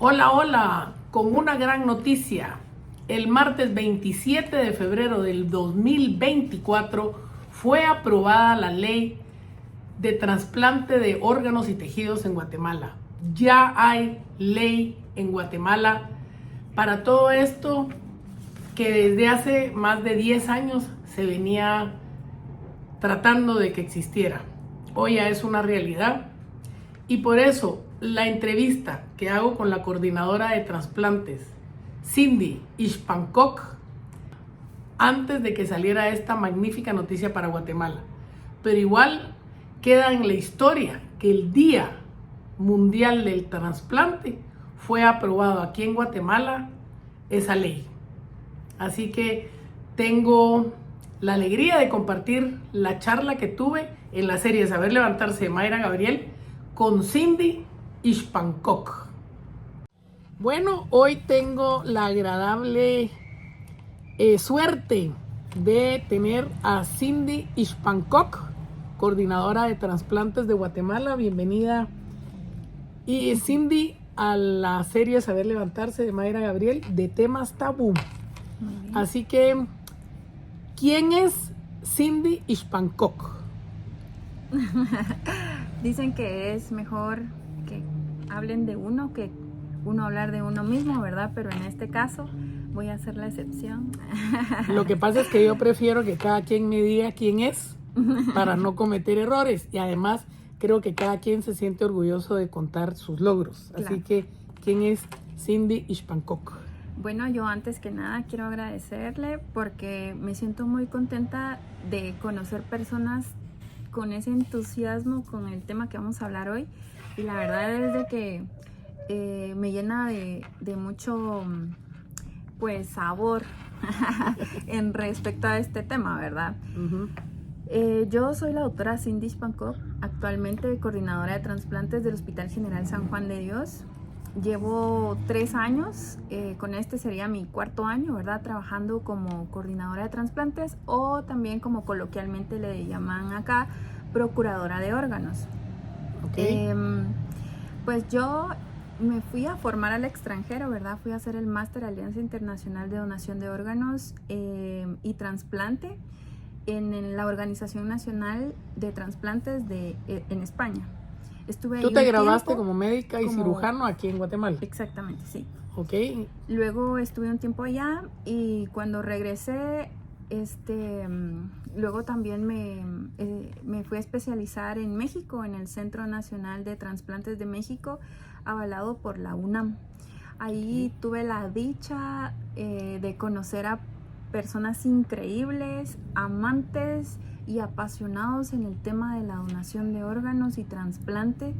Hola, hola, con una gran noticia. El martes 27 de febrero del 2024 fue aprobada la ley de trasplante de órganos y tejidos en Guatemala. Ya hay ley en Guatemala para todo esto que desde hace más de 10 años se venía tratando de que existiera. Hoy ya es una realidad. Y por eso la entrevista que hago con la coordinadora de trasplantes, Cindy Ishpankok, antes de que saliera esta magnífica noticia para Guatemala. Pero igual queda en la historia que el Día Mundial del Trasplante fue aprobado aquí en Guatemala esa ley. Así que tengo la alegría de compartir la charla que tuve en la serie Saber Levantarse de Mayra Gabriel con Cindy Ishpankok. Bueno, hoy tengo la agradable suerte de tener a Cindy Ishpankok, coordinadora de trasplantes de Guatemala. Bienvenida, y Cindy, a la serie Saber Levantarse de Mayra Gabriel de temas tabú. Así que, ¿quién es Cindy Ishpankok? Dicen que es mejor que hablen de uno que uno hablar de uno mismo, ¿verdad? Pero en este caso voy a hacer la excepción. Lo que pasa es que yo prefiero que cada quien me diga quién es para no cometer errores, y además creo que cada quien se siente orgulloso de contar sus logros. Claro. Así que, ¿quién es Cindy Ishpankok? Bueno, yo antes que nada quiero agradecerle porque me siento muy contenta de conocer personas con ese entusiasmo con el tema que vamos a hablar hoy, y la verdad es de que me llena de mucho pues sabor en respecto a este tema, ¿verdad? Yo soy la doctora Cindy Ishpankok, actualmente coordinadora de trasplantes del Hospital General San Juan de Dios. Llevo 3 años, con este sería mi 4º año, ¿verdad? Trabajando como coordinadora de trasplantes, o también, como coloquialmente le llaman acá, procuradora de órganos. Okay. Pues yo me fui a formar al extranjero, ¿verdad? Fui a hacer el máster Alianza Internacional de Donación de Órganos y Trasplante en la Organización Nacional de Trasplantes en España. Estuve ahí. ¿Tú te graduaste como médica y cirujano aquí en Guatemala? Exactamente, sí. Ok. Luego estuve un tiempo allá, y cuando regresé, luego también me fui a especializar en México, en el Centro Nacional de Trasplantes de México, avalado por la UNAM. Ahí tuve la dicha de conocer a personas increíbles, amantes y apasionados en el tema de la donación de órganos y trasplante,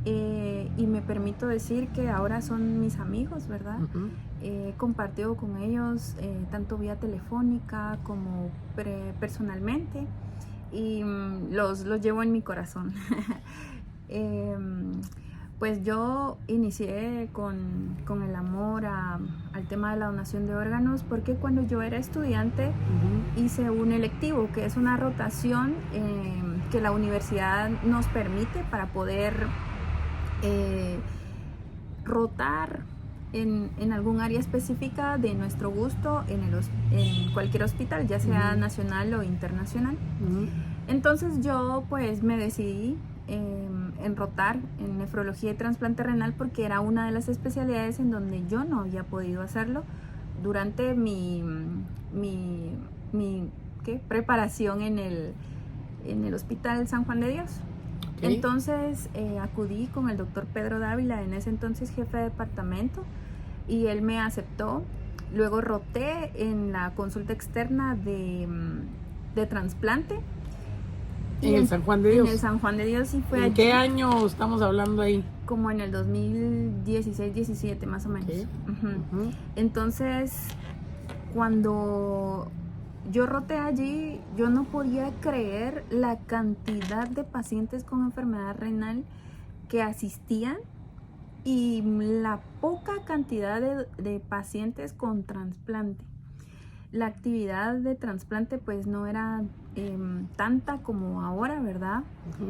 y me permito decir que ahora son mis amigos, ¿verdad? He compartido con ellos tanto vía telefónica como personalmente, y los llevo en mi corazón. Pues yo inicié con el amor al tema de la donación de órganos porque cuando yo era estudiante hice un electivo, que es una rotación que la universidad nos permite para poder rotar en algún área específica de nuestro gusto en cualquier hospital, ya sea nacional o internacional. Entonces yo pues me decidí en rotar en nefrología y trasplante renal porque era una de las especialidades en donde yo no había podido hacerlo durante mi preparación en el Hospital San Juan de Dios. Okay. Entonces acudí con el doctor Pedro Dávila, en ese entonces jefe de departamento, y él me aceptó. Luego roté en la consulta externa de trasplante. ¿En el San Juan de Dios? En el San Juan de Dios, y fue ¿En allí, qué año estamos hablando ahí? Como en el 2016-17 más o menos. Okay. Entonces, cuando yo roté allí, yo no podía creer la cantidad de pacientes con enfermedad renal que asistían y la poca cantidad de pacientes con trasplante. La actividad de trasplante pues no era tanta como ahora, ¿verdad?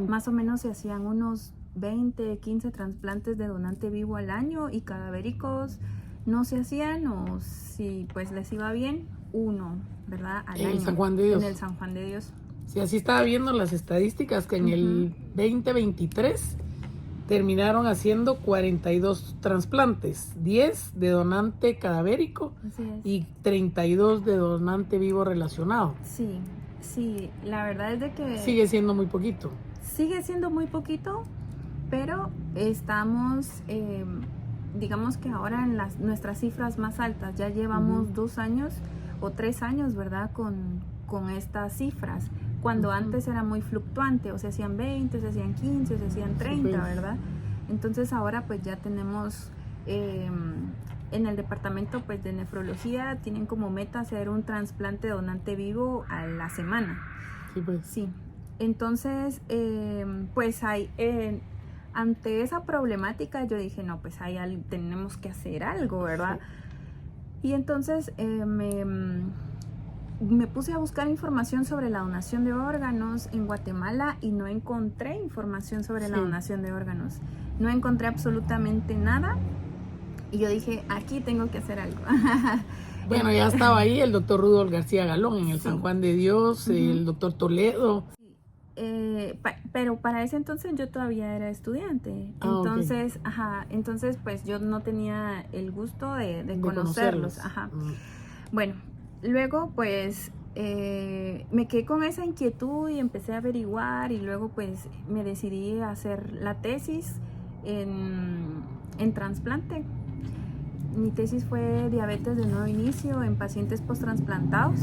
Más o menos se hacían unos 20, 15 trasplantes de donante vivo al año y cadavéricos no se hacían, o si pues les iba bien, uno, ¿verdad? Al En año. el San Juan de Dios. En el San Juan de Dios. Sí, así estaba viendo las estadísticas que en el 2023 terminaron haciendo 42 trasplantes, 10 de donante cadavérico Así es. y 32 de donante vivo relacionado. Sí, sí, la verdad es de que Sigue siendo muy poquito. sigue siendo muy poquito, pero estamos, digamos que ahora en nuestras cifras más altas, ya llevamos 2 años o 3 años, ¿verdad? Con estas cifras, cuando antes era muy fluctuante, o se hacían 20, se hacían 15, se hacían 30, Sí, pues. ¿verdad? Entonces ahora pues ya tenemos, en el departamento pues de nefrología, tienen como meta hacer un trasplante de donante vivo a la semana. Sí, pues. Sí, entonces, pues hay, ante esa problemática yo dije, no, pues tenemos que hacer algo, ¿verdad? Sí. Y entonces me puse a buscar información sobre la donación de órganos en Guatemala y no encontré información sobre la donación de órganos. No encontré absolutamente nada y yo dije, aquí tengo que hacer algo. Bueno, ya estaba ahí el doctor Rudolf García Galón en el San Juan de Dios, el doctor Toledo. Pero para ese entonces yo todavía era estudiante, entonces, entonces pues yo no tenía el gusto de conocerlos. Bueno, luego pues me quedé con esa inquietud y empecé a averiguar y luego pues me decidí a hacer la tesis en trasplante. Mi tesis fue diabetes de nuevo inicio en pacientes post-transplantados.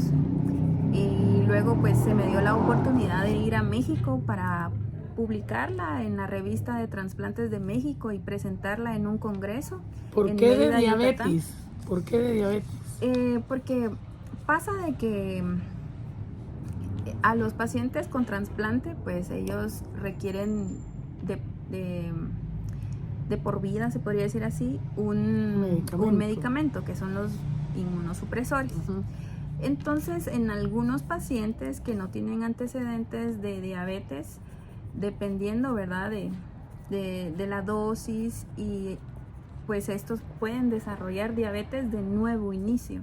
Y luego pues se me dio la oportunidad de ir a México para publicarla en la revista de trasplantes de México y presentarla en un congreso. ¿Por qué de diabetes? ¿Por qué de diabetes? Porque pasa de que a los pacientes con trasplante pues ellos requieren de por vida, se podría decir así, un medicamento que son los inmunosupresores. Entonces, en algunos pacientes que no tienen antecedentes de diabetes, dependiendo, ¿verdad?, de la dosis, y pues estos pueden desarrollar diabetes de nuevo inicio,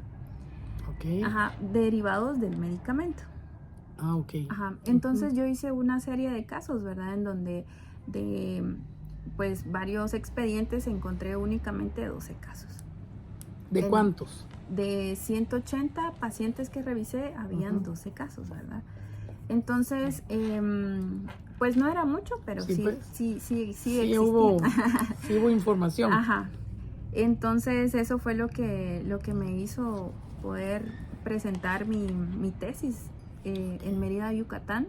derivados del medicamento. Entonces yo hice una serie de casos, ¿verdad?, en donde pues varios expedientes encontré únicamente 12 casos. ¿De cuántos? De 180 pacientes que revisé, habían 12 casos, ¿verdad? Entonces, pues no era mucho, pero sí existía. Hubo información. Entonces, eso fue lo que me hizo poder presentar mi tesis en Mérida, Yucatán.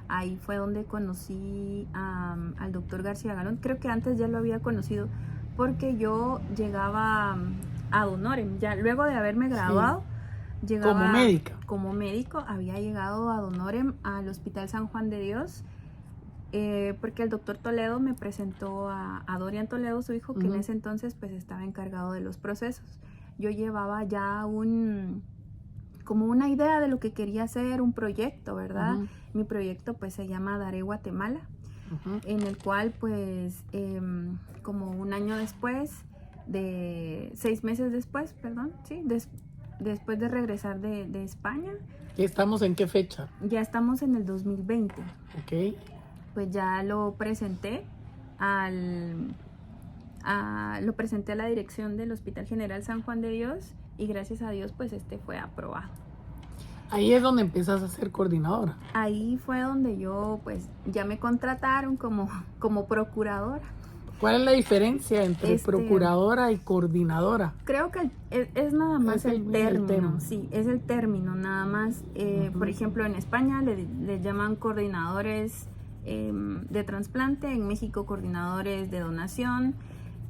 Ahí fue donde conocí al doctor García Galón. Creo que antes ya lo había conocido porque yo llegaba a Donorem, ya luego de haberme graduado, llegaba como médico, había llegado a Donorem, al Hospital San Juan de Dios, porque el doctor Toledo me presentó a Dorian Toledo, su hijo, que en ese entonces pues estaba encargado de los procesos. Yo llevaba ya como una idea de lo que quería hacer, un proyecto, ¿verdad? Mi proyecto pues se llama Daré Guatemala, en el cual pues como un año después, 6 meses después, después de regresar de España. ¿Estamos en qué fecha? Ya estamos en el 2020. Pues ya lo presenté a la dirección del Hospital General San Juan de Dios y gracias a Dios pues fue aprobado. Ahí es donde empezás a ser coordinadora. Ahí fue donde yo pues ya me contrataron como procuradora. ¿Cuál es la diferencia entre procuradora y coordinadora? Creo que es nada más el término. Sí, es el término nada más. Por ejemplo, en España le llaman coordinadores de trasplante, en México coordinadores de donación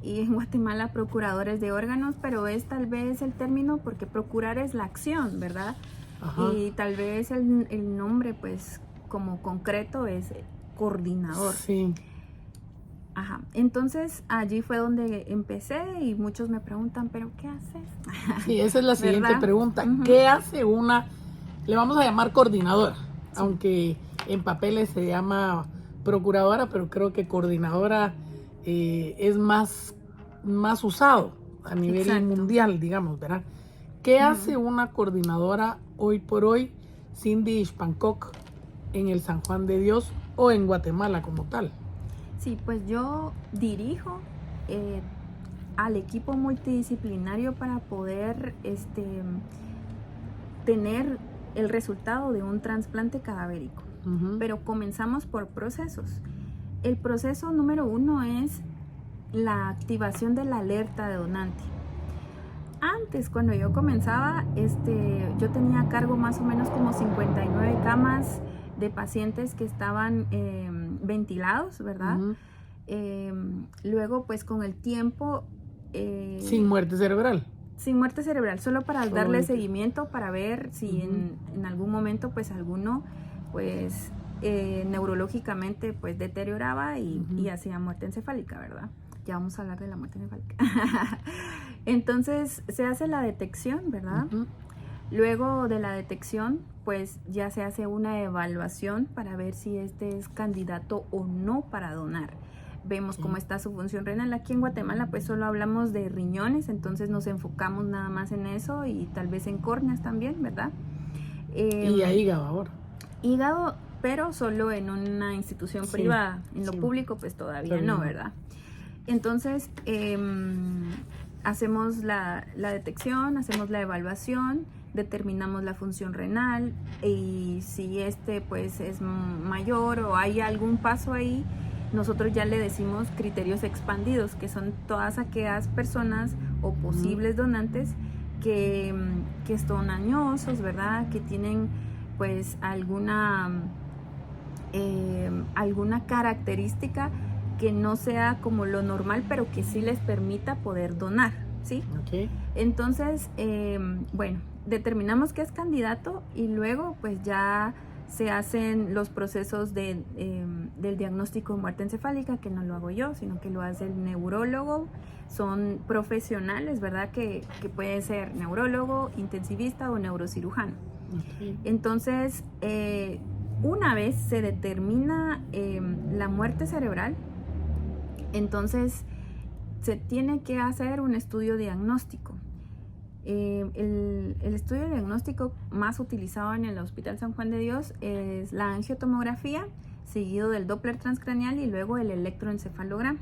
y en Guatemala procuradores de órganos, pero es tal vez el término porque procurar es la acción, ¿verdad? Y tal vez el nombre pues como concreto es coordinador. Sí. Entonces allí fue donde empecé y muchos me preguntan, ¿pero qué haces? Sí, esa es la siguiente pregunta. ¿Qué hace una, le vamos a llamar coordinadora, aunque en papeles se llama procuradora, pero creo que coordinadora es más usado a nivel Exacto. mundial, digamos, ¿verdad? ¿Qué Ujú. hace una coordinadora hoy por hoy, Cindy Ishpancock, en el San Juan de Dios o en Guatemala como tal? Sí, pues yo dirijo al equipo multidisciplinario para poder tener el resultado de un trasplante cadavérico. Ujú. Pero comenzamos por procesos. El proceso número 1 es la activación de la alerta de donante. Antes, cuando yo comenzaba, yo tenía a cargo más o menos como 59 camas de pacientes que estaban ventilados, ¿verdad? Ujú. Luego, pues con el tiempo... Sin muerte cerebral. Sin muerte cerebral, solo para Solo darle ahorita. seguimiento, para ver si en algún momento pues alguno pues neurológicamente pues deterioraba y hacía muerte encefálica, ¿verdad? Ya vamos a hablar de la muerte encefálica. Entonces se hace la detección, ¿verdad? Ujú. Luego de la detección pues ya se hace una evaluación para ver si este es candidato o no para donar. Vemos cómo está su función renal. Aquí en Guatemala pues solo hablamos de riñones, entonces nos enfocamos nada más en eso y tal vez en córneas también, ¿verdad? Y a hígado ahora. Hígado, pero solo en una institución Sí, privada. En lo sí. público pues todavía Todavía no, no. ¿verdad? Entonces hacemos la detección, hacemos la evaluación, determinamos la función renal y si pues es mayor o hay algún paso ahí, nosotros ya le decimos criterios expandidos, que son todas aquellas personas o posibles donantes que son añosos, ¿verdad? Que tienen pues alguna característica que no sea como lo normal, pero que sí les permita poder donar, ¿sí? Okay. Entonces, bueno, determinamos que es candidato y luego pues ya se hacen los procesos del diagnóstico de muerte encefálica, que no lo hago yo, sino que lo hace el neurólogo. Son profesionales, ¿verdad? Que puede ser neurólogo, intensivista o neurocirujano. Okay. Entonces, una vez se determina la muerte cerebral, entonces se tiene que hacer un estudio diagnóstico. El estudio diagnóstico más utilizado en el Hospital San Juan de Dios es la angiotomografía, seguido del Doppler transcranial y luego el electroencefalograma.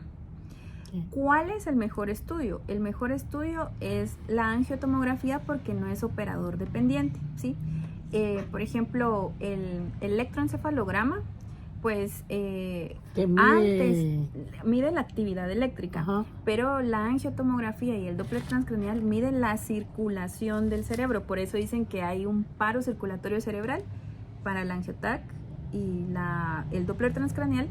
Sí. ¿Cuál es el mejor estudio? El mejor estudio es la angiotomografía porque no es operador dependiente, ¿sí? Por ejemplo, el electroencefalograma, pues antes mide la actividad eléctrica. Ajá. Pero la angiotomografía y el Doppler transcranial miden la circulación del cerebro. Por eso dicen que hay un paro circulatorio cerebral para el angiotac y el Doppler transcranial,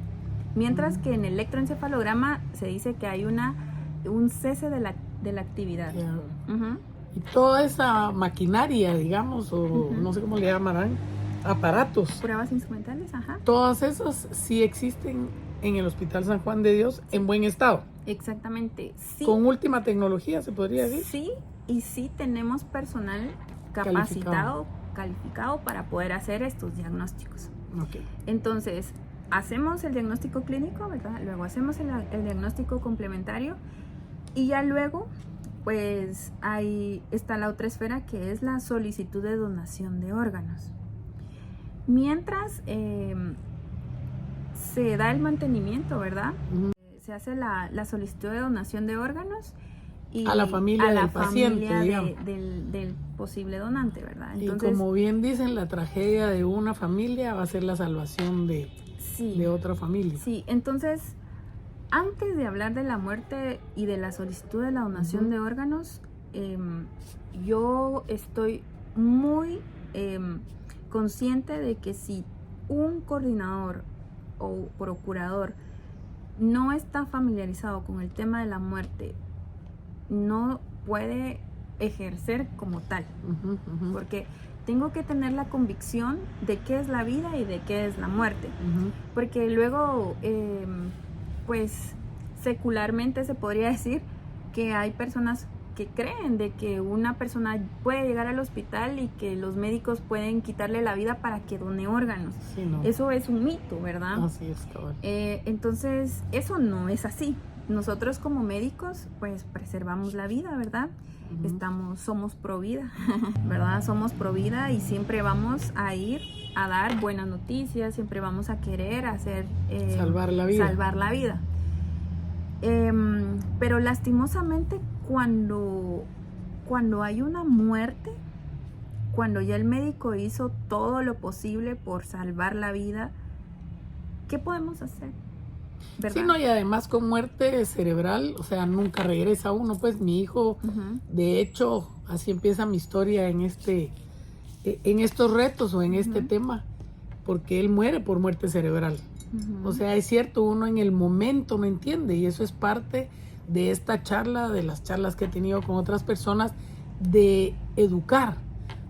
mientras que en el electroencefalograma se dice que hay un cese de la actividad. Yeah. Y toda esa maquinaria, digamos, o no sé cómo le llamarán, aparatos. Pruebas instrumentales, ajá. Todas esas sí existen en el Hospital San Juan de Dios en buen estado. Exactamente, sí. Con última tecnología, se podría decir. Sí, y sí tenemos personal calificado para poder hacer estos diagnósticos. Okay. Entonces, hacemos el diagnóstico clínico, ¿verdad? Luego hacemos el diagnóstico complementario y ya luego pues ahí está la otra esfera, que es la solicitud de donación de órganos. Mientras se da el mantenimiento, ¿verdad? Se hace la solicitud de donación de órganos y a la familia del paciente, del posible donante, ¿verdad? Entonces, y como bien dicen, la tragedia de una familia va a ser la salvación de otra familia. Sí, entonces, antes de hablar de la muerte y de la solicitud de la donación de órganos, yo estoy muy consciente de que si un coordinador o procurador no está familiarizado con el tema de la muerte, no puede ejercer como tal, porque tengo que tener la convicción de qué es la vida y de qué es la muerte, porque luego pues secularmente se podría decir que hay personas que creen de que una persona puede llegar al hospital y que los médicos pueden quitarle la vida para que done órganos. Sí, no. Eso es un mito, ¿verdad? Así es, cabal. Entonces, eso no es así. Nosotros como médicos, pues preservamos la vida, ¿verdad? Somos pro vida, ¿verdad? Somos pro vida y siempre vamos a ir a dar buenas noticias, siempre vamos a querer hacer... salvar la vida. Salvar la vida. Pero lastimosamente cuando hay una muerte, cuando ya el médico hizo todo lo posible por salvar la vida, ¿qué podemos hacer? ¿Verdad? Sí, no, y además con muerte cerebral, o sea, nunca regresa uno. Pues mi hijo, de hecho, así empieza mi historia en estos retos o en este tema, porque él muere por muerte cerebral. O sea, es cierto, uno en el momento no entiende, y eso es parte de esta charla, de las charlas que he tenido con otras personas, de educar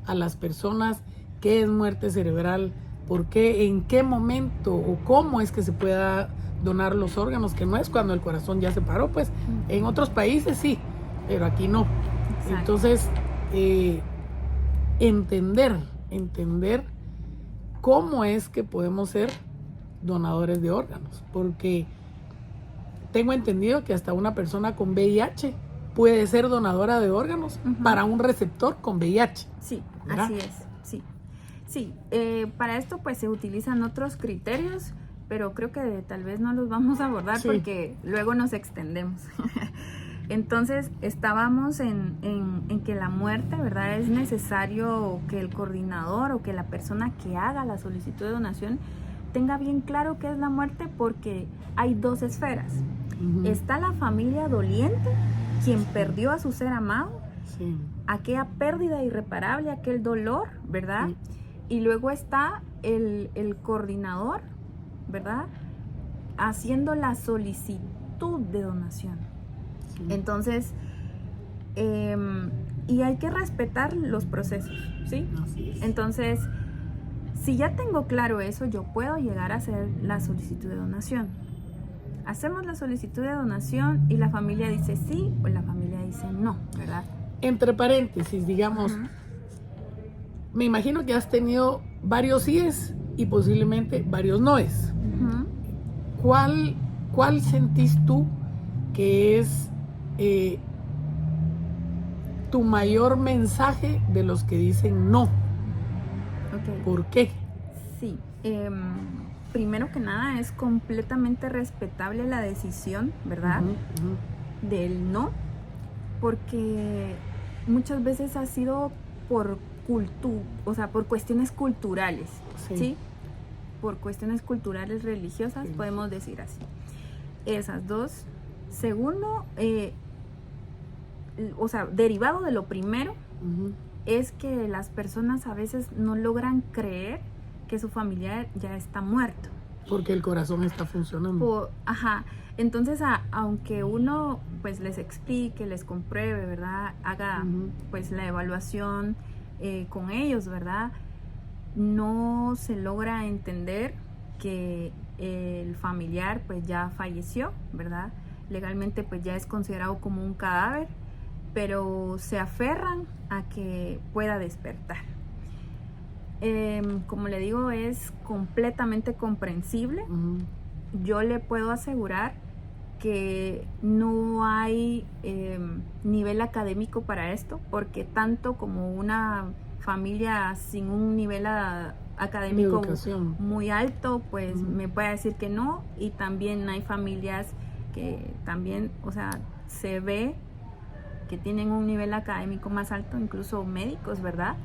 a las personas qué es muerte cerebral, por qué, en qué momento o cómo es que se pueda donar los órganos, que no es cuando el corazón ya se paró, pues en otros países sí, pero aquí no. Exacto. Entonces, entender cómo es que podemos ser donadores de órganos, porque tengo entendido que hasta una persona con VIH puede ser donadora de órganos para un receptor con VIH. Sí, ¿verdad? Así es, sí. Sí, para esto pues se utilizan otros criterios, pero creo que tal vez no los vamos a abordar porque luego nos extendemos. Entonces estábamos en que la muerte, ¿verdad? Es necesario que el coordinador o que la persona que haga la solicitud de donación tenga bien claro qué es la muerte, porque hay dos esferas. Está la familia doliente, quien perdió a su ser amado, aquella pérdida irreparable, aquel dolor, ¿verdad? Y luego está el coordinador, ¿verdad? Haciendo la solicitud de donación. Entonces, y hay que respetar los procesos, ¿sí? Entonces, si ya tengo claro eso, yo puedo llegar a hacer la solicitud de donación. Hacemos la solicitud de donación y la familia dice sí o la familia dice no, ¿verdad? Entre paréntesis, digamos, me imagino que has tenido varios síes y posiblemente varios noes. ¿Cuál sentís tú que es tu mayor mensaje de los que dicen no? ¿Por qué? Sí, primero que nada es completamente respetable la decisión, ¿verdad? Del no, porque muchas veces ha sido por por cuestiones culturales, ¿sí? Por cuestiones culturales religiosas, podemos decir así. Esas dos. Segundo, derivado de lo primero, es que las personas a veces no logran creer que su familiar ya está muerto. Porque el corazón está funcionando. Entonces, aunque uno pues les explique, les compruebe, ¿verdad? Haga pues la evaluación con ellos, ¿verdad? No se logra entender que el familiar pues ya falleció, ¿verdad? Legalmente pues ya es considerado como un cadáver, pero se aferran a que pueda despertar. Como le digo, es completamente comprensible. Yo le puedo asegurar que no hay nivel académico para esto, porque tanto como una familia sin un nivel académico muy alto, pues me puede decir que no, y también hay familias que también, se ve que tienen un nivel académico más alto, incluso médicos, ¿verdad?,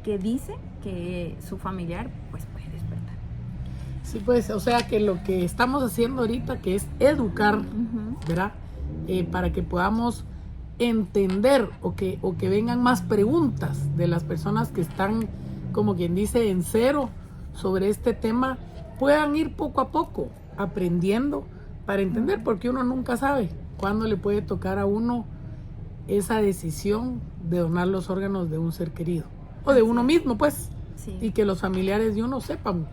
que dicen que su familiar pues puede despertar. Sí, pues, o sea que lo que estamos haciendo ahorita, que es educar, ¿verdad? Para que podamos entender o que vengan más preguntas de las personas que están, como quien dice, en cero sobre este tema, puedan ir poco a poco aprendiendo para entender, porque uno nunca sabe cuándo le puede tocar a uno esa decisión de donar los órganos de un ser querido o de uno mismo, pues, y que los familiares de uno sepan.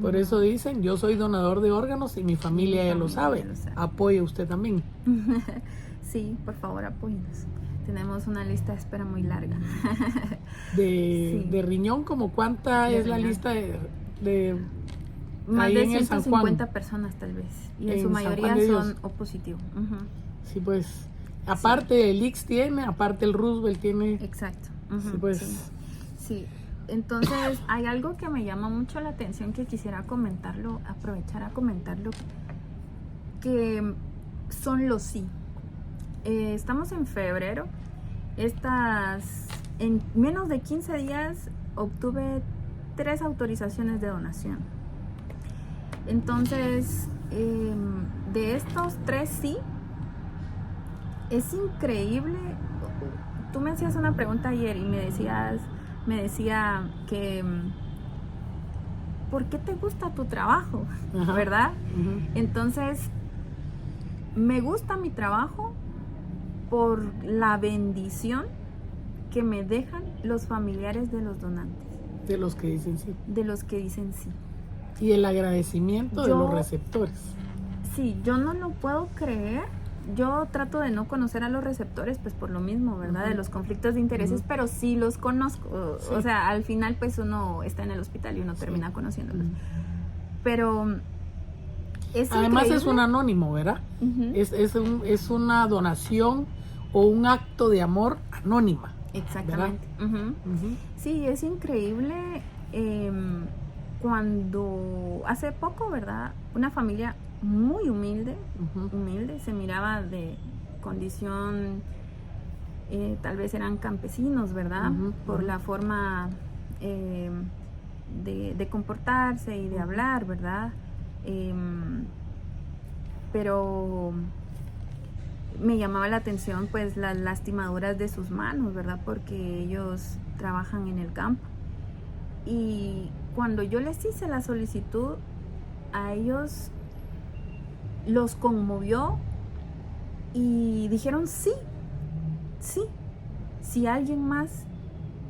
Por eso dicen, yo soy donador de órganos y mi familia ya lo sabe. Apoye usted también. Sí, por favor, apóyenos. tenemos una lista de espera muy larga. De riñón, ¿como cuánta De es la riñón. lista de Más ahí de en el San Juan? 150 personas tal vez, y en su En San mayoría Juan de Dios. son O positivo. Sí, pues, aparte el Ix tiene, aparte el Roosevelt tiene. Exacto. Sí, pues. Sí. Entonces, hay algo que me llama mucho la atención que quisiera comentarlo, aprovechar a comentarlo, que son los sí. Estamos en febrero. En menos de 15 días obtuve 3 autorizaciones de donación. Entonces, de estos 3 sí, es increíble. Tú me hacías una pregunta ayer y me decía que ¿por qué te gusta tu trabajo? Ajá. ¿Verdad? Uh-huh. Entonces, me gusta mi trabajo por la bendición que me dejan los familiares de los donantes. De los que dicen sí. De los que dicen sí. Y el agradecimiento de los receptores. Sí, yo no lo puedo creer. Yo trato de no conocer a los receptores, pues por lo mismo, ¿verdad? De los conflictos de intereses, pero sí los conozco. Sí. O sea, al final pues uno está en el hospital y uno termina conociéndolos. Pero es además increíble. Es un anónimo, ¿verdad? Es una donación o un acto de amor anónima. Exactamente. Sí, es increíble. Cuando hace poco, ¿verdad? Una familia muy humilde, se miraba de condición, tal vez eran campesinos, ¿verdad? Por la forma de comportarse y de hablar, ¿verdad? Pero me llamaba la atención pues las lastimaduras de sus manos, ¿verdad? Porque ellos trabajan en el campo. Y cuando yo les hice la solicitud, a ellos los conmovió y dijeron sí, si alguien más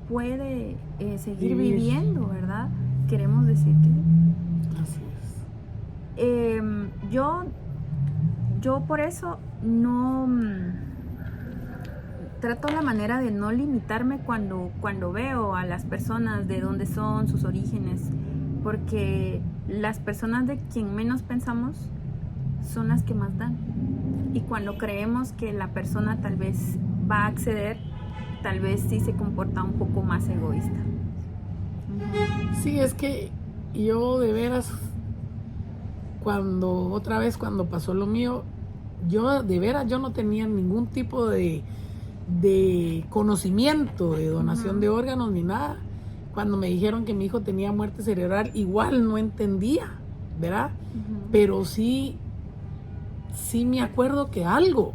puede seguir viviendo, ¿verdad? Queremos decir que así es. Yo por eso no trato la manera de no limitarme cuando veo a las personas de dónde son, sus orígenes, porque las personas de quien menos pensamos son las que más dan. Y cuando creemos que la persona tal vez va a acceder, tal vez sí se comporta un poco más egoísta. Sí, es que yo de veras, cuando pasó lo mío, yo de veras yo no tenía ningún tipo de conocimiento de donación de órganos ni nada. Cuando me dijeron que mi hijo tenía muerte cerebral, igual no entendía, ¿verdad? Pero sí me acuerdo que algo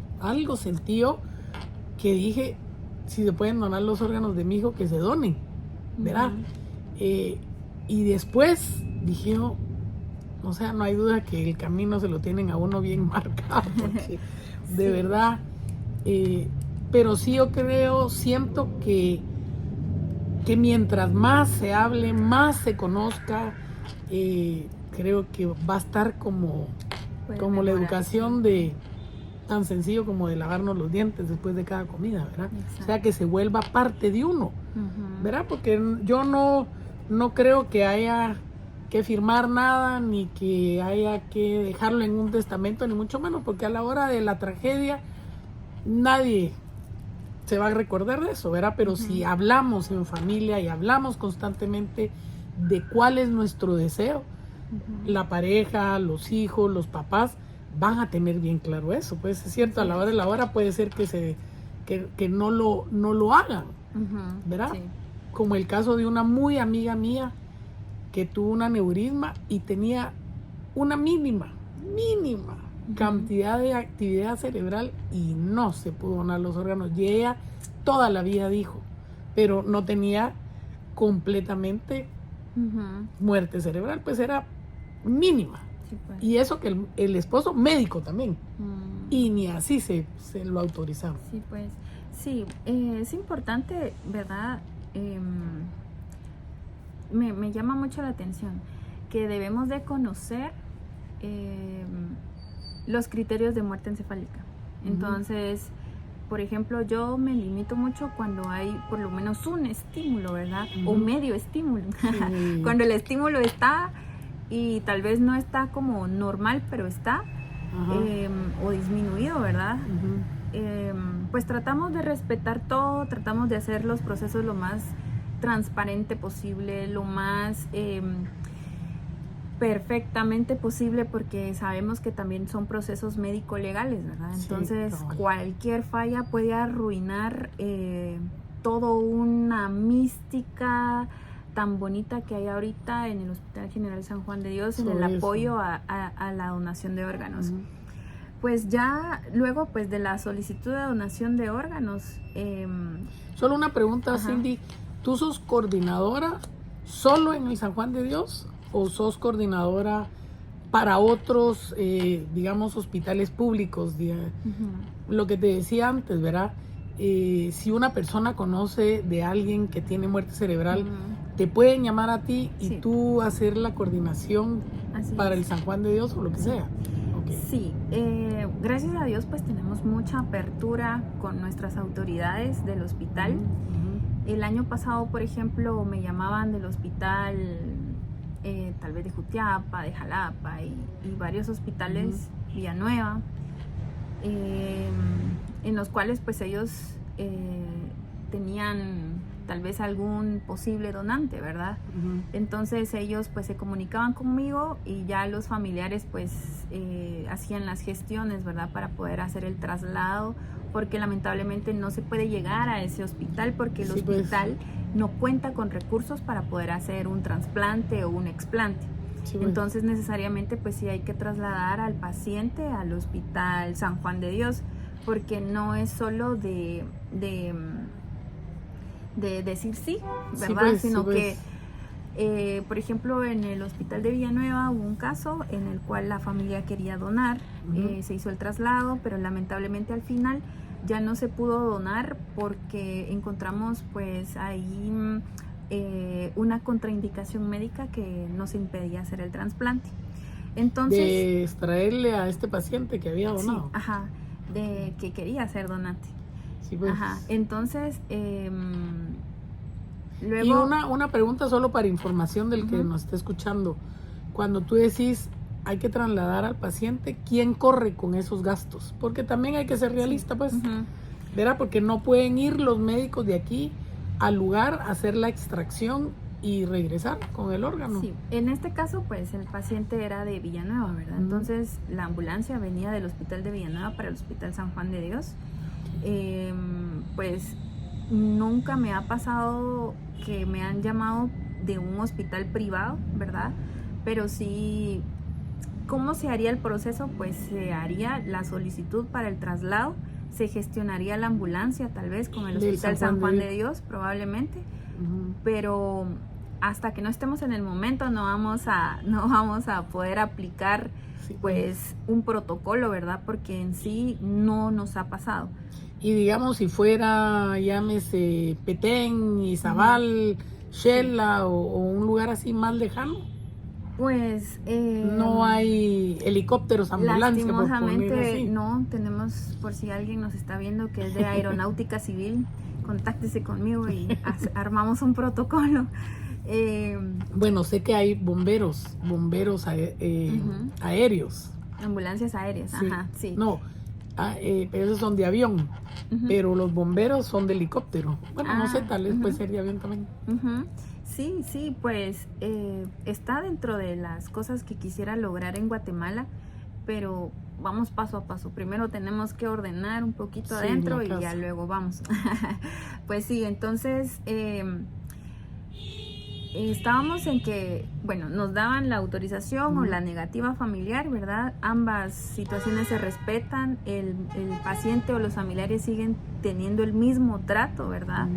sentí yo, que dije, si se pueden donar los órganos de mi hijo, que se donen, ¿verdad? Y después dije yo, o sea, no hay duda que el camino se lo tienen a uno bien marcado, porque de verdad, pero sí yo siento que mientras más se hable, más se conozca, creo que va a estar como la educación tan sencillo como de lavarnos los dientes después de cada comida, ¿verdad? Exacto. O sea, que se vuelva parte de uno, ¿verdad? Porque yo no creo que haya que firmar nada, ni que haya que dejarlo en un testamento, ni mucho menos, porque a la hora de la tragedia nadie se va a recordar de eso, ¿verdad? Pero si hablamos en familia y hablamos constantemente de cuál es nuestro deseo, la pareja, los hijos, los papás van a tener bien claro eso. Pues es cierto, a la hora de la hora puede ser que no lo hagan, ¿verdad? Sí. Como el caso de una muy amiga mía que tuvo un aneurisma y tenía una mínima cantidad de actividad cerebral y no se pudo donar los órganos. Y ella toda la vida dijo, pero no tenía completamente muerte cerebral, pues era mínima. Sí, pues. Y eso que el esposo médico también. Y ni así se lo autorizaron. Sí, pues. Sí, es importante, ¿verdad? Me llama mucho la atención que debemos de conocer los criterios de muerte encefálica. Entonces, por ejemplo, yo me limito mucho cuando hay por lo menos un estímulo, ¿verdad? O medio estímulo. Sí. Cuando el estímulo está y tal vez no está como normal, pero está, o disminuido, ¿verdad? Pues tratamos de respetar todo, tratamos de hacer los procesos lo más transparente posible, lo más perfectamente posible, porque sabemos que también son procesos médico-legales, ¿verdad? Entonces, Sí, cualquier falla puede arruinar todo una mística tan bonita que hay ahorita en el Hospital General San Juan de Dios, en el apoyo a la donación de órganos. Pues ya luego pues de la solicitud de donación de órganos. Solo una pregunta, Cindy. ¿Tú sos coordinadora solo en el San Juan de Dios o sos coordinadora para otros, digamos, hospitales públicos? Lo que te decía antes, ¿verdad? Si una persona conoce de alguien que tiene muerte cerebral, te pueden llamar a ti y tú hacer la coordinación para el San Juan de Dios o lo que sea. Sí, gracias a Dios pues tenemos mucha apertura con nuestras autoridades del hospital. El año pasado, por ejemplo, me llamaban del hospital, tal vez de Jutiapa, de Jalapa y varios hospitales, Villanueva, en los cuales pues ellos tenían tal vez algún posible donante, ¿verdad? Entonces ellos pues se comunicaban conmigo y ya los familiares pues hacían las gestiones, ¿verdad? Para poder hacer el traslado, porque lamentablemente no se puede llegar a ese hospital porque el hospital no cuenta con recursos para poder hacer un trasplante o un explante. Entonces necesariamente pues sí hay que trasladar al paciente al Hospital San Juan de Dios, porque no es solo de decir sí, ¿verdad? Sino que, por ejemplo, en el hospital de Villanueva hubo un caso en el cual la familia quería donar, se hizo el traslado, pero lamentablemente al final ya no se pudo donar porque encontramos pues ahí una contraindicación médica que nos impedía hacer el trasplante. Entonces, de extraerle a este paciente que había donado. Sí, de que quería ser donante. Sí, pues. Entonces, luego... Y una pregunta solo para información del que nos está escuchando. Cuando tú decís hay que trasladar al paciente, ¿quién corre con esos gastos? Porque también hay que ser realista, pues, ¿verdad? Porque no pueden ir los médicos de aquí al lugar a hacer la extracción y regresar con el órgano. Sí, en este caso, pues, el paciente era de Villanueva, ¿verdad? Entonces, la ambulancia venía del hospital de Villanueva para el Hospital San Juan de Dios. Pues, nunca me ha pasado que me han llamado de un hospital privado, ¿verdad? Pero sí, ¿cómo se haría el proceso? Pues se haría la solicitud para el traslado, se gestionaría la ambulancia tal vez con el Hospital San Juan de Dios, probablemente, pero hasta que no estemos en el momento no vamos a poder aplicar pues un protocolo, ¿verdad? Porque en sí no nos ha pasado. Y digamos, si fuera, llámese Petén, Izabal, Shela o un lugar así más lejano, pues no hay helicópteros, ambulancias. Lastimosamente no tenemos, por si alguien nos está viendo que es de Aeronáutica Civil, contáctese conmigo y armamos un protocolo. Bueno, sé que hay bomberos aéreos. Ambulancias aéreas, sí. No, pero esos son de avión, pero los bomberos son de helicóptero. Bueno, no sé, tal vez puede ser de avión también. Sí, pues está dentro de las cosas que quisiera lograr en Guatemala, pero vamos paso a paso. Primero tenemos que ordenar un poquito adentro y ya luego vamos. Pues sí, entonces estábamos en que, bueno, nos daban la autorización o la negativa familiar, ¿verdad? Ambas situaciones se respetan, el paciente o los familiares siguen teniendo el mismo trato, ¿verdad?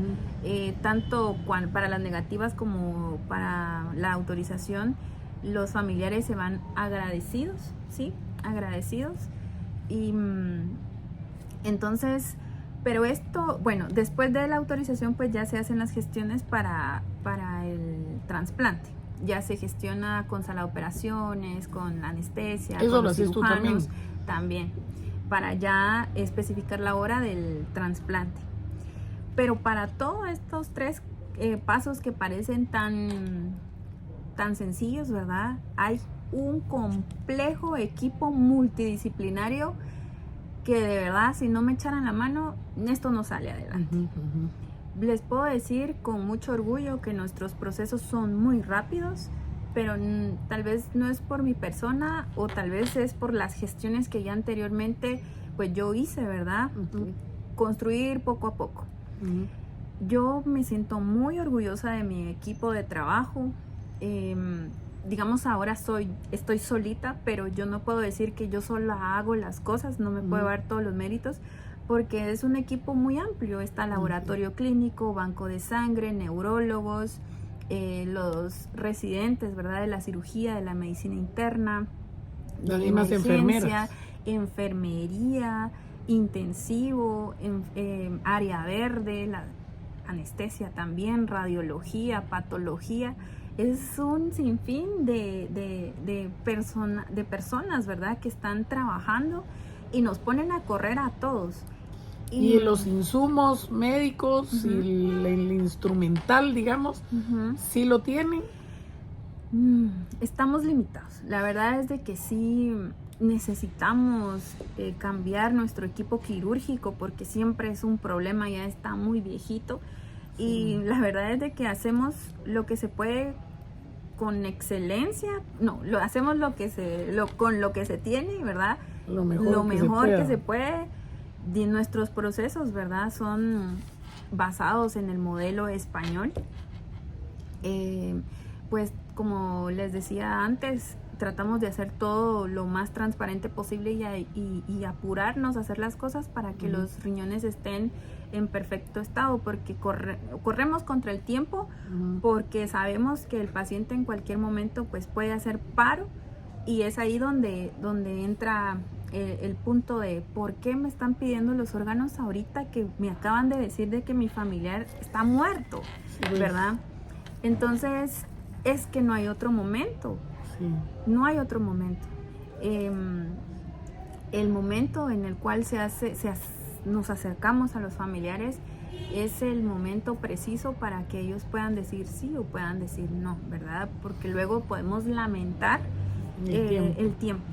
Tanto para las negativas como para la autorización, los familiares se van agradecidos, ¿sí? Agradecidos. Y entonces... Pero esto, bueno, después de la autorización pues ya se hacen las gestiones para el trasplante. Ya se gestiona con sala de operaciones, con anestesia. Eso con lo haces tú también. También. para ya especificar la hora del trasplante. Pero para todos estos 3 pasos que parecen tan sencillos, ¿verdad? Hay un complejo equipo multidisciplinario que de verdad, si no me echaran la mano, esto no sale adelante. Les puedo decir con mucho orgullo que nuestros procesos son muy rápidos, pero tal vez no es por mi persona o tal vez es por las gestiones que ya anteriormente pues yo hice, ¿verdad? Construir poco a poco. Yo me siento muy orgullosa de mi equipo de trabajo. Digamos, ahora estoy solita, pero yo no puedo decir que yo sola hago las cosas, no me puedo dar todos los méritos, porque es un equipo muy amplio. Está laboratorio clínico, banco de sangre, neurólogos, los residentes, ¿verdad? De la cirugía, de la medicina interna, las mismas enfermeras, enfermería, intensivo, área verde, la anestesia también, radiología, patología. Es un sinfín de personas, ¿verdad? Que están trabajando y nos ponen a correr a todos. Y los insumos médicos y el instrumental, digamos, ¿sí lo tienen? Estamos limitados. La verdad es de que sí necesitamos cambiar nuestro equipo quirúrgico porque siempre es un problema, ya está muy viejito. Y la verdad es de que hacemos lo que se puede con excelencia. No, hacemos con lo que se tiene, ¿verdad? Lo mejor que se puede. Y nuestros procesos, ¿verdad? Son basados en el modelo español. Pues como les decía antes, tratamos de hacer todo lo más transparente posible y apurarnos a hacer las cosas para que los riñones estén en perfecto estado, porque corremos contra el tiempo, porque sabemos que el paciente en cualquier momento pues puede hacer paro, y es ahí donde entra el punto de por qué me están pidiendo los órganos ahorita que me acaban de decir de que mi familiar está muerto, ¿verdad? Entonces es que no hay otro momento. No hay otro momento. El momento en el cual nos acercamos a los familiares es el momento preciso para que ellos puedan decir sí o puedan decir no, ¿verdad? Porque luego podemos lamentar el tiempo.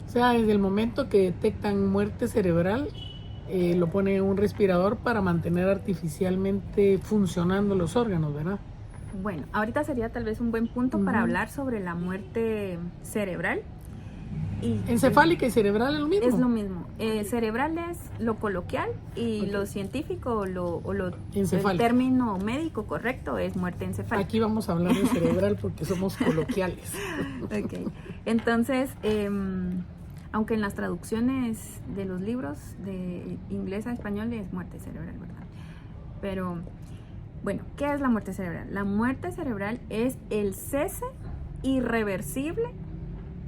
O sea, desde el momento que detectan muerte cerebral, lo ponen en un respirador para mantener artificialmente funcionando los órganos, ¿verdad? Bueno, ahorita sería tal vez un buen punto para hablar sobre la muerte cerebral. ¿Encefálica y cerebral es lo mismo? Es lo mismo. Cerebral es lo coloquial y lo científico el término médico correcto es muerte encefálica. Aquí vamos a hablar de cerebral porque somos coloquiales. Okay. Entonces, aunque en las traducciones de los libros de inglés a español es muerte cerebral, ¿verdad? Pero bueno, ¿qué es la muerte cerebral? La muerte cerebral es el cese irreversible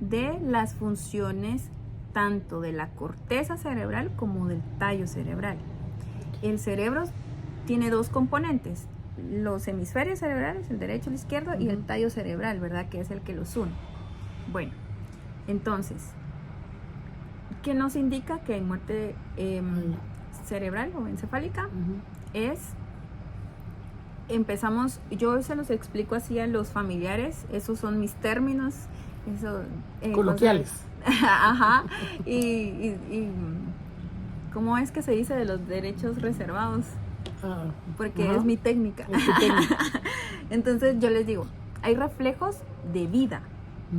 de las funciones tanto de la corteza cerebral como del tallo cerebral. El cerebro tiene 2 componentes, los hemisferios cerebrales, el derecho y el izquierdo, y el tallo cerebral, ¿verdad? Que es el que los une. Bueno, entonces, ¿qué nos indica que hay muerte cerebral o encefálica? Yo se los explico así a los familiares, esos son mis términos, coloquiales. Ajá. Y ¿cómo es que se dice de los derechos reservados? Porque es mi técnica. Entonces yo les digo, hay reflejos de vida,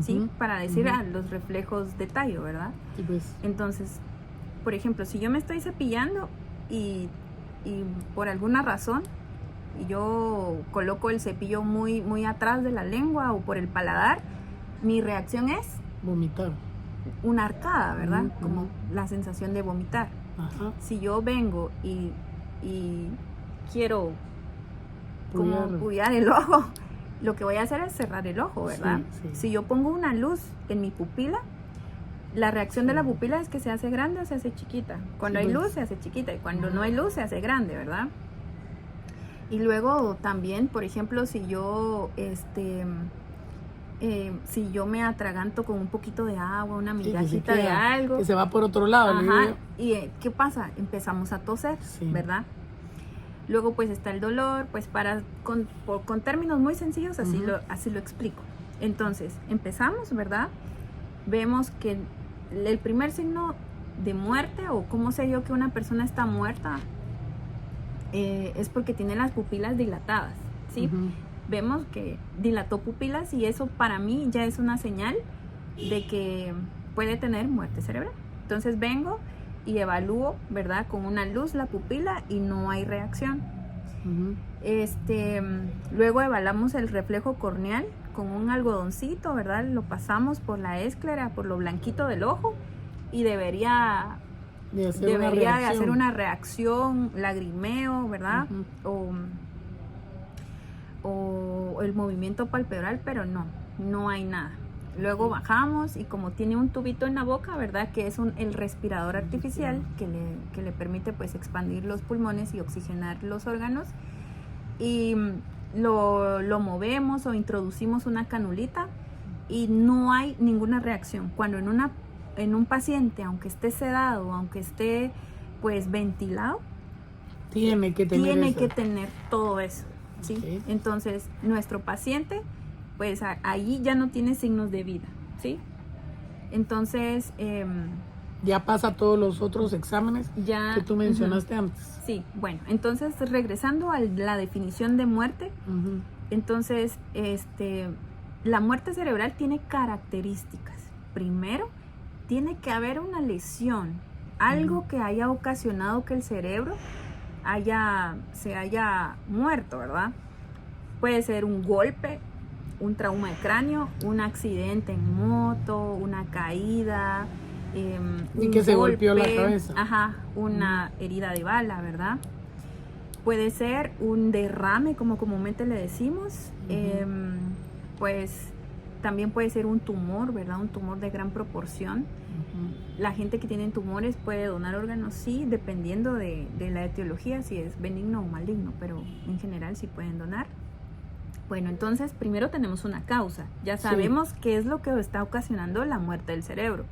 ¿sí? Para decir los reflejos de tallo, ¿verdad? Sí, pues. Entonces, por ejemplo, si yo me estoy cepillando y por alguna razón yo coloco el cepillo muy, muy atrás de la lengua o por el paladar, mi reacción es vomitar. Una arcada, ¿verdad? Como la sensación de vomitar. Ajá. Si yo vengo y quiero como puyar el ojo, lo que voy a hacer es cerrar el ojo, ¿verdad? Sí. Si yo pongo una luz en mi pupila, la reacción de la pupila es que se hace grande o se hace chiquita. Cuando hay luz se hace chiquita y cuando no hay luz se hace grande, ¿verdad? Y luego también, por ejemplo, si yo si yo me atraganto con un poquito de agua, una Sí, que se migajita de queda, algo. que se va por otro lado. Ajá. ¿Y qué pasa? Empezamos a toser, Sí. ¿verdad? Luego pues está el dolor, pues con términos muy sencillos así lo explico. Entonces, empezamos, ¿verdad? Vemos que el primer signo de muerte, o cómo sé yo que una persona está muerta, es porque tiene las pupilas dilatadas, ¿sí? Vemos que dilató pupilas y eso para mí ya es una señal de que puede tener muerte cerebral. Entonces vengo y evalúo, ¿verdad? Con una luz la pupila y no hay reacción. Luego evaluamos el reflejo corneal con un algodoncito, ¿verdad? Lo pasamos por la esclera, por lo blanquito del ojo y debería de hacer una reacción, lagrimeo, ¿verdad? O el movimiento palpebral, pero no hay nada. Luego bajamos y como tiene un tubito en la boca, ¿verdad? Que es el respirador artificial que le permite pues expandir los pulmones y oxigenar los órganos. Y lo movemos o introducimos una canulita y no hay ninguna reacción. Cuando en un paciente, aunque esté sedado, aunque esté pues ventilado, tiene que tener todo eso, ¿sí? Okay. Entonces, nuestro paciente, pues ahí ya no tiene signos de vida, ¿sí? Entonces, ya pasa todos los otros exámenes que tú mencionaste antes. Sí, bueno, entonces regresando a la definición de muerte, entonces la muerte cerebral tiene características. Primero, tiene que haber una lesión, algo que haya ocasionado que el cerebro se haya muerto, ¿verdad? Puede ser un golpe, un trauma de cráneo, un accidente en moto, una caída, y que se golpeó la cabeza. Ajá, una herida de bala, ¿verdad? Puede ser un derrame, como comúnmente le decimos. Pues también puede ser un tumor, ¿verdad? Un tumor de gran proporción. La gente que tiene tumores puede donar órganos, sí, dependiendo de la etiología, si es benigno o maligno, pero en general sí pueden donar. Bueno, entonces primero tenemos una causa. Ya sabemos qué es lo que está ocasionando la muerte del cerebro.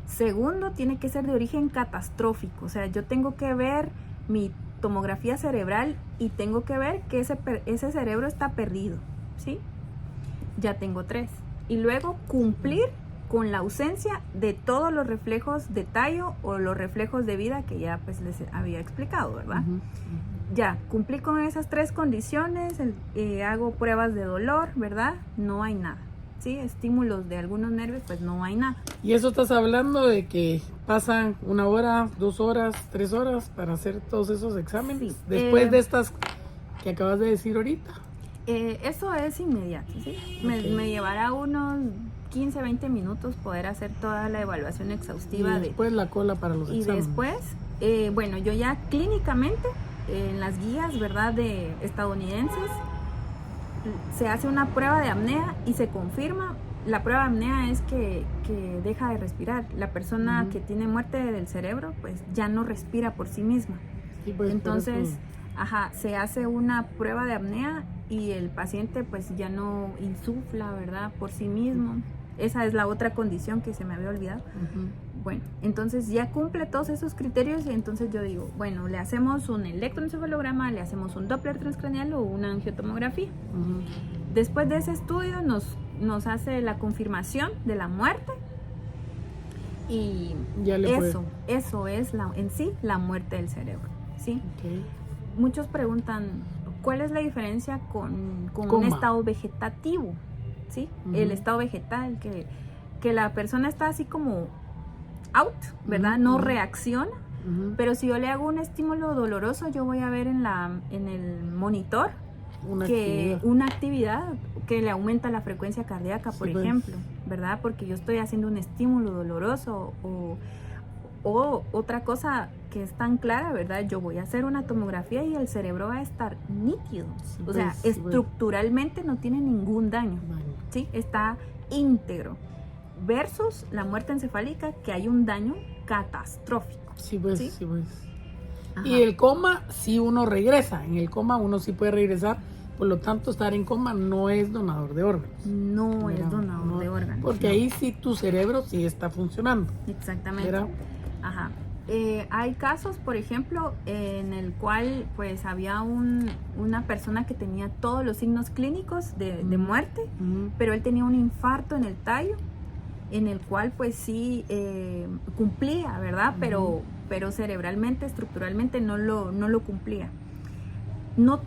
Segundo, tiene que ser de origen catastrófico. O sea, yo tengo que ver mi tomografía cerebral y tengo que ver que ese cerebro está perdido, ¿sí? Ya tengo 3. Y luego cumplir con la ausencia de todos los reflejos de tallo o los reflejos de vida que ya pues les había explicado, ¿verdad? Ya, cumplí con esas 3 condiciones, hago pruebas de dolor, ¿verdad? No hay nada, ¿sí? Estímulos de algunos nervios, pues no hay nada. Y eso estás hablando de que pasan 1 hora, 2 horas, 3 horas para hacer todos esos exámenes, después de estas que acabas de decir ahorita. Eso es inmediato, ¿sí? Me llevará unos 15, 20 minutos poder hacer toda la evaluación exhaustiva. Y después la cola para los exámenes. Y después, bueno, yo ya clínicamente, en las guías, ¿verdad?, de estadounidenses, se hace una prueba de apnea y se confirma. La prueba de apnea es que deja de respirar. La persona que tiene muerte del cerebro, pues ya no respira por sí misma. Sí, pues, entonces, se hace una prueba de apnea y el paciente pues ya no insufla, ¿verdad?, por sí mismo. Esa es la otra condición que se me había olvidado. Bueno, entonces ya cumple todos esos criterios y entonces yo digo, bueno, le hacemos un electroencefalograma, le hacemos un Doppler transcranial o una angiotomografía. Después de ese estudio nos hace la confirmación de la muerte y eso es en sí la muerte del cerebro, ¿sí? Muchos preguntan, ¿cuál es la diferencia con un estado vegetativo? ¿Sí? El estado vegetal, que la persona está así como out, ¿verdad? No reacciona, pero si yo le hago un estímulo doloroso, yo voy a ver en el monitor una actividad que le aumenta la frecuencia cardíaca, por ejemplo, ¿verdad? Porque yo estoy haciendo un estímulo doloroso o otra cosa que es tan clara, ¿verdad? Yo voy a hacer una tomografía y el cerebro va a estar nítido. O sea, estructuralmente no tiene ningún daño, ¿sí? Está íntegro. Versus la muerte encefálica, que hay un daño catastrófico. Sí, pues. Y el coma, sí uno regresa. En el coma uno sí puede regresar por lo tanto estar en coma no es donador de órganos. No ¿Verdad? es donador No, de órganos. porque no. ahí sí tu cerebro sí está funcionando. Exactamente. ¿Verdad? Ajá. Hay casos, por ejemplo, en el cual pues había una persona que tenía todos los signos clínicos de muerte, pero él tenía un infarto en el tallo, en el cual pues sí cumplía, ¿verdad? Pero cerebralmente, estructuralmente no lo cumplía. No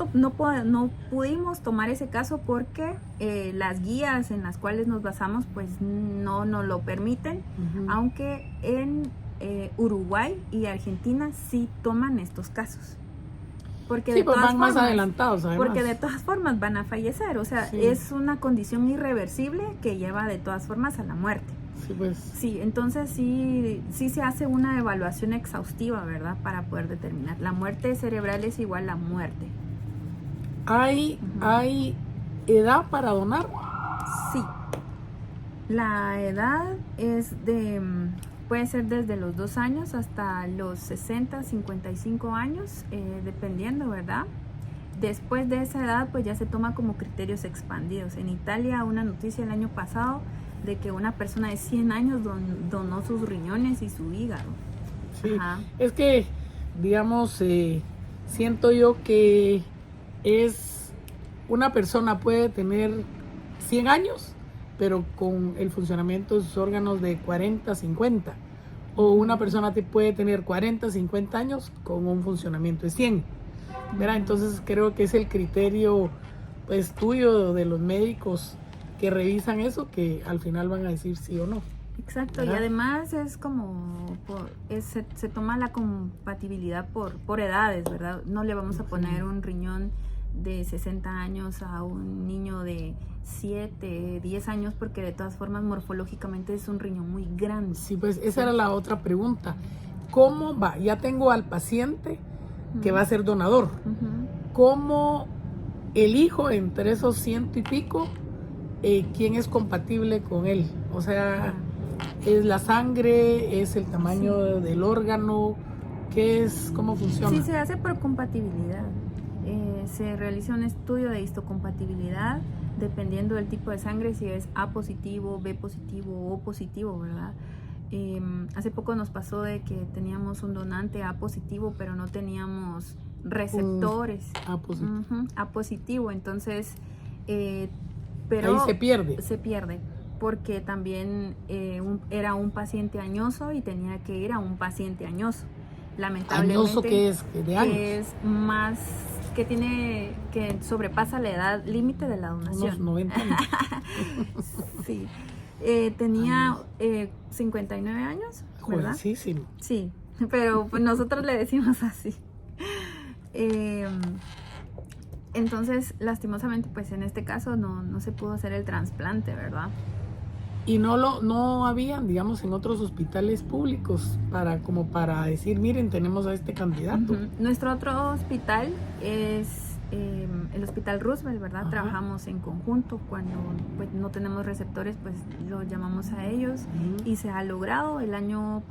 pudimos tomar ese caso porque las guías en las cuales nos basamos pues no nos lo permiten, aunque en Uruguay y Argentina sí toman estos casos. Porque Sí, de pues todas van formas, más adelantados además. porque de todas formas van a fallecer, o sea, Sí. es una condición irreversible que lleva de todas formas a la muerte. Sí, pues. Sí, entonces sí se hace una evaluación exhaustiva, ¿verdad? Para poder determinar. La muerte cerebral es igual a muerte. ¿Hay edad para donar? Sí. La edad puede ser desde los 2 años hasta los 60, 55 años, dependiendo, ¿verdad? Después de esa edad, pues ya se toma como criterios expandidos. En Italia, una noticia el año pasado de que una persona de 100 años donó sus riñones y su hígado. Sí, Ajá. es que, digamos, siento yo que una persona puede tener 100 años, pero con el funcionamiento de sus órganos de 40, 50. O una persona puede tener 40, 50 años con un funcionamiento de 100. ¿Verdad? Entonces creo que es el criterio pues tuyo de los médicos que revisan eso, que al final van a decir sí o no. Exacto, ¿verdad? Y además es como, se toma la compatibilidad por edades, ¿verdad? No le vamos a poner un riñón de 60 años a un niño de 7, 10 años, porque de todas formas morfológicamente es un riñón muy grande. Sí, pues esa era la otra pregunta. ¿Cómo va? Ya tengo al paciente que va a ser donador. ¿Cómo elijo entre esos 100 y pico quién es compatible con él? O sea, ¿es la sangre? ¿Es el tamaño del órgano? ¿Qué es? ¿Cómo funciona? Sí, se hace por compatibilidad. Se realiza un estudio de histocompatibilidad dependiendo del tipo de sangre, si es A positivo, B positivo o O positivo, ¿verdad? Hace poco nos pasó de que teníamos un donante A positivo, pero no teníamos receptores. A positivo. A positivo, entonces, pero ahí se pierde. Se pierde, porque también era un paciente añoso y tenía que ir a un paciente añoso. Lamentablemente. ¿Añoso qué es? ¿De años? Que es más, que sobrepasa la edad límite de la donación. Unos 90 años. Sí. Tenía 59 años, ¿verdad? Jovencísimo. Sí, pero pues nosotros le decimos así. Entonces, lastimosamente, pues en este caso no se pudo hacer el trasplante, ¿verdad? Y no habían, digamos, en otros hospitales públicos como para decir, miren, tenemos a este candidato. Nuestro otro hospital es el Hospital Roosevelt, ¿verdad? Trabajamos en conjunto. Cuando pues, no tenemos receptores, pues lo llamamos a ellos. Y se ha logrado. El año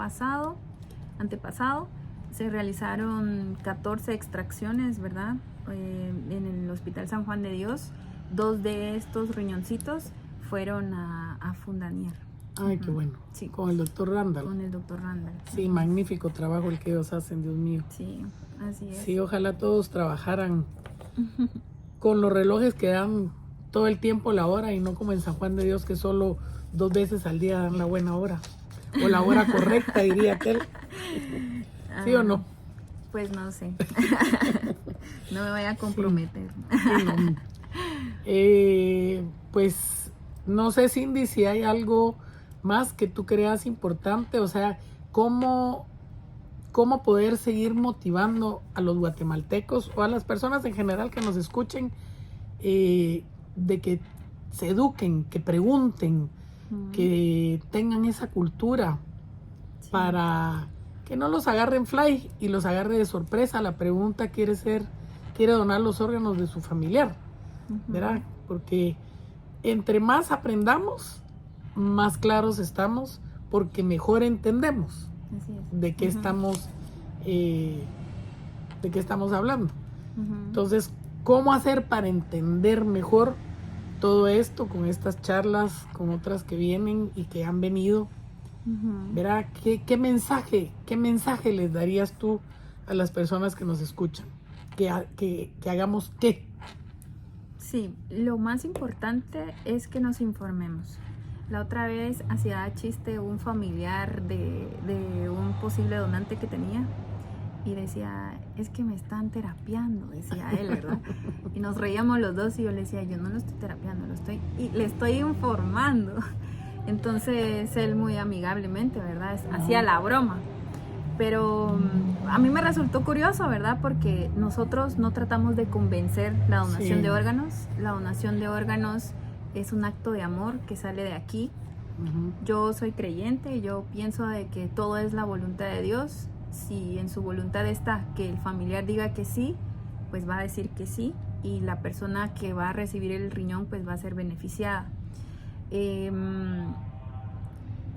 antepasado, se realizaron 14 extracciones, ¿verdad? En el Hospital San Juan de Dios. 2 de estos riñoncitos fueron a Fundanier. Ay, qué bueno. Sí. Con el doctor Randall. Con el doctor Randall. Sí, magnífico trabajo el que ellos hacen, Dios mío. Sí, así es. Sí, ojalá todos trabajaran con los relojes que dan todo el tiempo la hora y no como en San Juan de Dios que solo 2 veces al día dan la buena hora. O la hora correcta, diría aquel. ¿Sí o no? Pues no sé. No me voy a comprometer. Sí, no. Pues no sé, Cindy, si hay algo más que tú creas importante, o sea, cómo poder seguir motivando a los guatemaltecos o a las personas en general que nos escuchen, de que se eduquen, que pregunten, que tengan esa cultura, para que no los agarren fly y los agarre de sorpresa. La pregunta quiere donar los órganos de su familiar, ¿verdad? Porque entre más aprendamos, más claros estamos, porque mejor entendemos de qué estamos hablando. Entonces, cómo hacer para entender mejor todo esto con estas charlas, con otras que vienen y que han venido. ¿Verdad? ¿Qué mensaje les darías tú a las personas que nos escuchan? Que hagamos qué. Sí, lo más importante es que nos informemos. La otra vez hacía chiste un familiar de un posible donante que tenía y decía, es que me están terapiando, decía él, ¿verdad? Y nos reíamos los dos y yo le decía, yo no lo estoy terapiando, le estoy informando. Entonces él muy amigablemente, ¿verdad? Hacía la broma. Pero a mí me resultó curioso, ¿verdad? Porque nosotros no tratamos de convencer la donación de órganos. La donación de órganos es un acto de amor que sale de aquí. Yo soy creyente, yo pienso de que todo es la voluntad de Dios. Si en su voluntad está que el familiar diga que sí, pues va a decir que sí. Y la persona que va a recibir el riñón, pues va a ser beneficiada.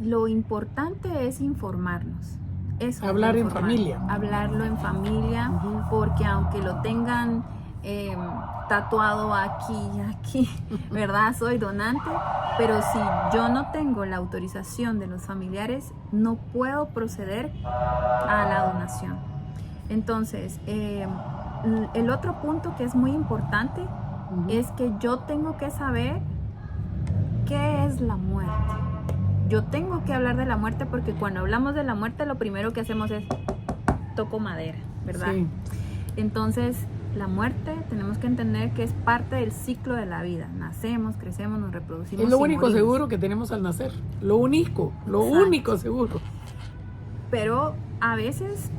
Lo importante es informarnos. Eso, hablar en familia. Hablarlo en familia, porque aunque lo tengan tatuado aquí, ¿verdad? Soy donante, pero si yo no tengo la autorización de los familiares, no puedo proceder a la donación. Entonces, el otro punto que es muy importante es que yo tengo que saber qué es la muerte. Yo tengo que hablar de la muerte porque cuando hablamos de la muerte lo primero que hacemos es toco madera, ¿verdad? Sí. Entonces, la muerte tenemos que entender que es parte del ciclo de la vida. Nacemos, crecemos, nos reproducimos. Es lo único seguro que tenemos al nacer. Lo único seguro. Pero a veces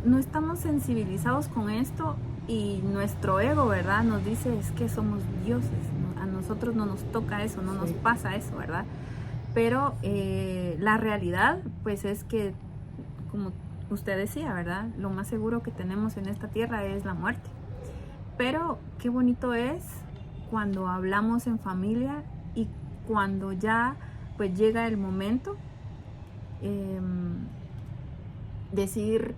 no estamos sensibilizados con esto y nuestro ego, ¿verdad? Nos dice es que somos dioses. A nosotros no nos toca eso, no nos pasa eso, ¿verdad? Pero la realidad, pues es que, como usted decía, ¿verdad? Lo más seguro que tenemos en esta tierra es la muerte. Pero qué bonito es cuando hablamos en familia y cuando ya, pues llega el momento, decir,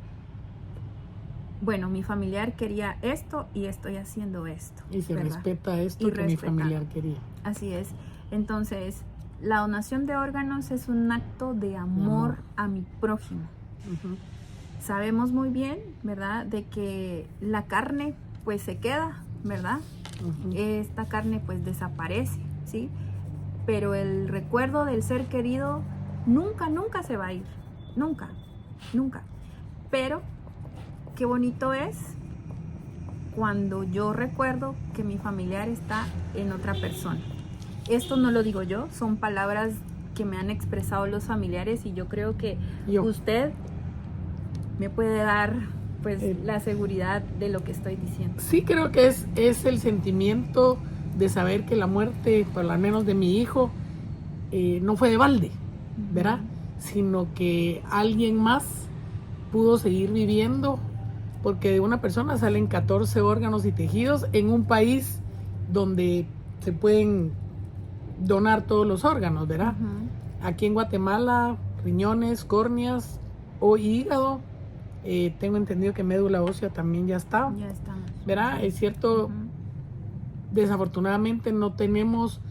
bueno, mi familiar quería esto y estoy haciendo esto. Y se respeta esto que mi familiar quería. Así es. Entonces, la donación de órganos es un acto de amor a mi prójimo. Sabemos muy bien, ¿verdad? De que la carne pues se queda, ¿verdad? Esta carne pues desaparece, ¿sí? Pero el recuerdo del ser querido nunca se va a ir. Nunca. Pero qué bonito es cuando yo recuerdo que mi familiar está en otra persona. Esto no lo digo yo, son palabras que me han expresado los familiares y yo creo que usted me puede dar pues la seguridad de lo que estoy diciendo. Sí, creo que es el sentimiento de saber que la muerte, por lo menos de mi hijo, no fue de balde, ¿verdad? Sino que alguien más pudo seguir viviendo, porque de una persona salen 14 órganos y tejidos en un país donde se pueden donar todos los órganos, ¿verdad? Aquí en Guatemala, riñones, córneas o hígado, tengo entendido que médula ósea también ya está. Ya está. ¿Verdad? Es cierto, desafortunadamente no tenemos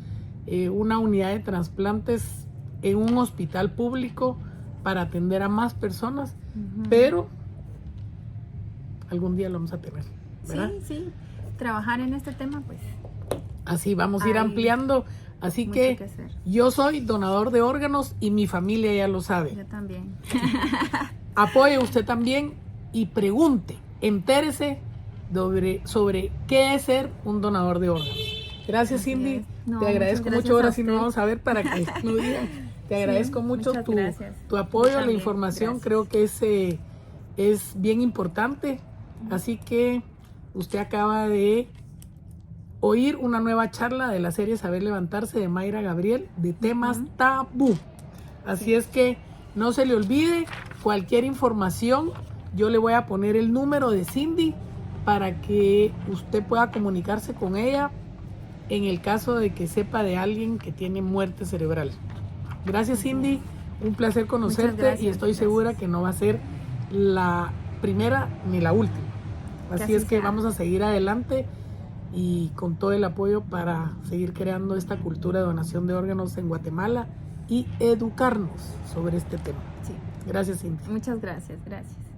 una unidad de trasplantes en un hospital público para atender a más personas, pero algún día lo vamos a tener, ¿verdad? Sí, trabajar en este tema, pues. Así vamos a ir ampliando. Así que yo soy donador de órganos y mi familia ya lo sabe. Yo también. Apoye usted también y pregunte, entérese sobre qué es ser un donador de órganos. Gracias, Cindy. Te agradezco mucho. Ahora sí nos vamos a ver para que lo digan. Te agradezco mucho tu apoyo, también, la información. Gracias. Creo que es bien importante. Así que usted acaba de oír una nueva charla de la serie Saber Levantarse de Mayra Gabriel de temas tabú. Así es que no se le olvide cualquier información. Yo le voy a poner el número de Cindy para que usted pueda comunicarse con ella en el caso de que sepa de alguien que tiene muerte cerebral. Gracias, Cindy. Un placer conocerte y estoy segura que no va a ser la primera ni la última. Así es que sea. vamos a seguir adelante y con todo el apoyo para seguir creando esta cultura de donación de órganos en Guatemala y educarnos sobre este tema. Sí. Gracias, Cintia. Muchas gracias, gracias.